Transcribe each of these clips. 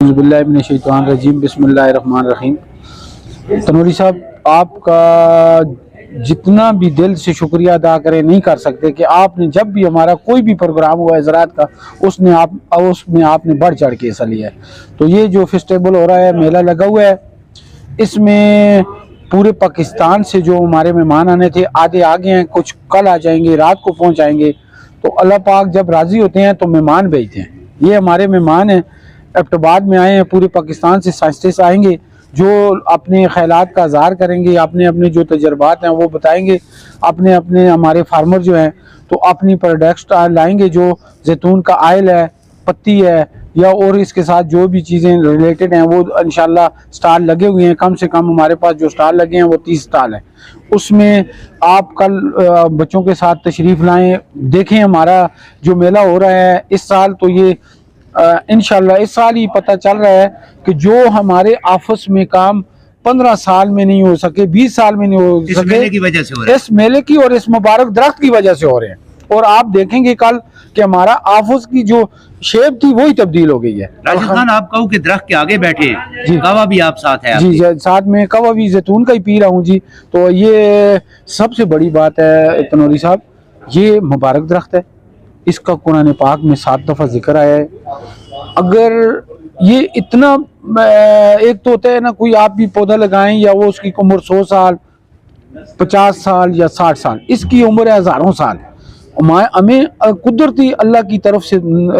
बिस्मिल्लाहिर्रहमानिर्रहीम बिस्मिल्लाहिर्रहमानिर्रहीम। तनूरी साहब, आपका जितना भी दिल से शुक्रिया अदा करें नहीं कर सकते कि आपने जब भी हमारा कोई भी प्रोग्राम हुआ है ज़राअत का उसमें आपने बढ़ चढ़ के हिस्सा लिया है। तो ये जो फेस्टिवल हो रहा है, मेला लगा हुआ है, इसमें पूरे पाकिस्तान से जो हमारे मेहमान आने थे आधे आ गए हैं, कुछ कल आ जाएंगे, रात को पहुंच आएंगे। तो अल्लाह पाक जब राज़ी होते हैं तो मेहमान भेजते हैं। ये हमारे मेहमान हैं, एबटाबाद में आए हैं, पूरे पाकिस्तान से साइंटिस्ट आएंगे जो अपने ख्यालात का इज़हार करेंगे, अपने अपने जो तजर्बात हैं वो बताएंगे। अपने अपने हमारे फार्मर जो हैं तो अपनी प्रोडक्ट्स लाएंगे, जो जैतून का आयल है, पत्ती है, या और इसके साथ जो भी चीज़ें रिलेटेड हैं वो इंशाल्लाह स्टॉल लगे हुए हैं। कम से कम हमारे पास जो स्टॉल लगे हैं वो 30 स्टॉल हैं। उसमें आप कल बच्चों के साथ तशरीफ़ लाएं, देखें हमारा जो मेला हो रहा है इस साल। तो ये इंशाल्लाह इस साल ही पता चल रहा है कि जो हमारे आपस में काम 15 साल में नहीं हो सके, 20 साल में नहीं हो सके, इस मेले की वजह से हो रहा है। इस मेले की और इस मुबारक दरख्त की वजह से हो रहे हैं। और आप देखेंगे कल कि हमारा आपस की जो शेप थी वही तब्दील हो गई है। राशिद खान, आप कहो कि दरख्त के आगे बैठे हैं, जी, कवा भी आप साथ है जी, साथ में कवा भी जैतून का ही पी रहा हूँ जी। तो ये सबसे बड़ी बात है तनूरी साहब, ये मुबारक दरख्त है, इसका कुरान पाक में 7 दफ़ा जिक्र आया है। अगर ये इतना एक तो होता है ना, कोई आप भी पौधा लगाएं या वो उसकी उम्र 100 साल 50 साल या 60 साल, इसकी उम्र है हज़ारों साल। हमें कुदरती अल्लाह की तरफ से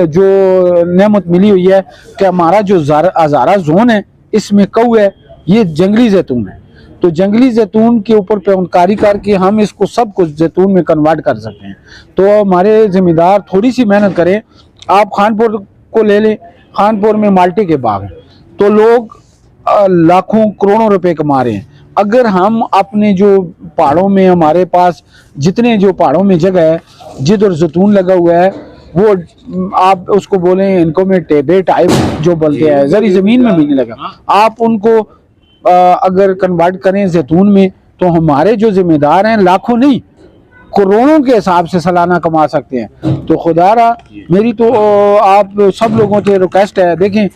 जो नेमत मिली हुई है कि हमारा जो हज़ारा जोन है इसमें कऊ है, ये जंगली जैतून है। तो जंगली जैतून के ऊपर पेवनकारी करके हम इसको सब कुछ जैतून में कन्वर्ट कर सकते हैं। तो हमारे ज़िम्मेदार थोड़ी सी मेहनत करें। आप खानपुर को ले लें, खानपुर में माल्टे के बाग हैं, तो लोग लाखों करोड़ों रुपए कमा रहे हैं। अगर हम अपने जो पहाड़ों में, हमारे पास जितने जो पहाड़ों में जगह है जिधर जैतून लगा हुआ है, वो आप उसको बोलें, इनको में टेबे टाइप जो बोलते हैं, जरी ज़मीन में भी नहीं लगा, आप उनको अगर कन्वर्ट करें जैतून में, तो हमारे जो ज़िम्मेदार हैं लाखों नहीं करोड़ों के हिसाब से सालाना कमा सकते हैं। तो खुदारा मेरी तो आप सब लोगों से रिक्वेस्ट है, देखें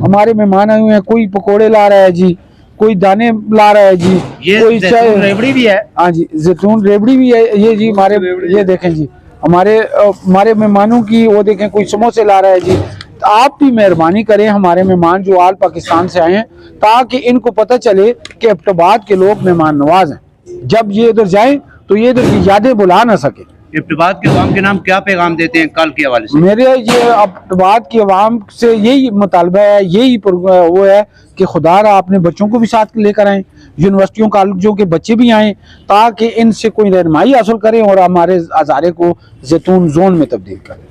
हमारे मेहमान आए हुए हैं, कोई पकोड़े ला रहा है जी, कोई दाने ला रहा है जी, कोई चाय रेवड़ी भी है। हाँ जी, जैतून रेवड़ी भी है ये जी। हमारे ये देखें जी, हमारे मेहमानों की वो देखें, कोई समोसे ला रहा है जी। तो आप भी मेहरबानी करें, हमारे मेहमान जो आल पाकिस्तान से आए हैं, ताकि इनको पता चले कि एबटाबाद के लोग मेहमान नवाज हैं। जब ये इधर जाएं तो ये इधर की यादें बुला ना सके। एबटाबाद के अवाम के नाम क्या पैगाम देते हैं कल के हवाले से? मेरे ये एबटाबाद की अवाम से यही मुतालबा है, यही वो है कि खुदारा अपने बच्चों को भी साथ लेकर आएँ, यूनिवर्सिटियों कॉलेजों के बच्चे भी आएँ, ताकि इनसे कोई रहनुमाई हासिल करें और हमारे हज़ारे को जैतून जोन में तब्दील करें।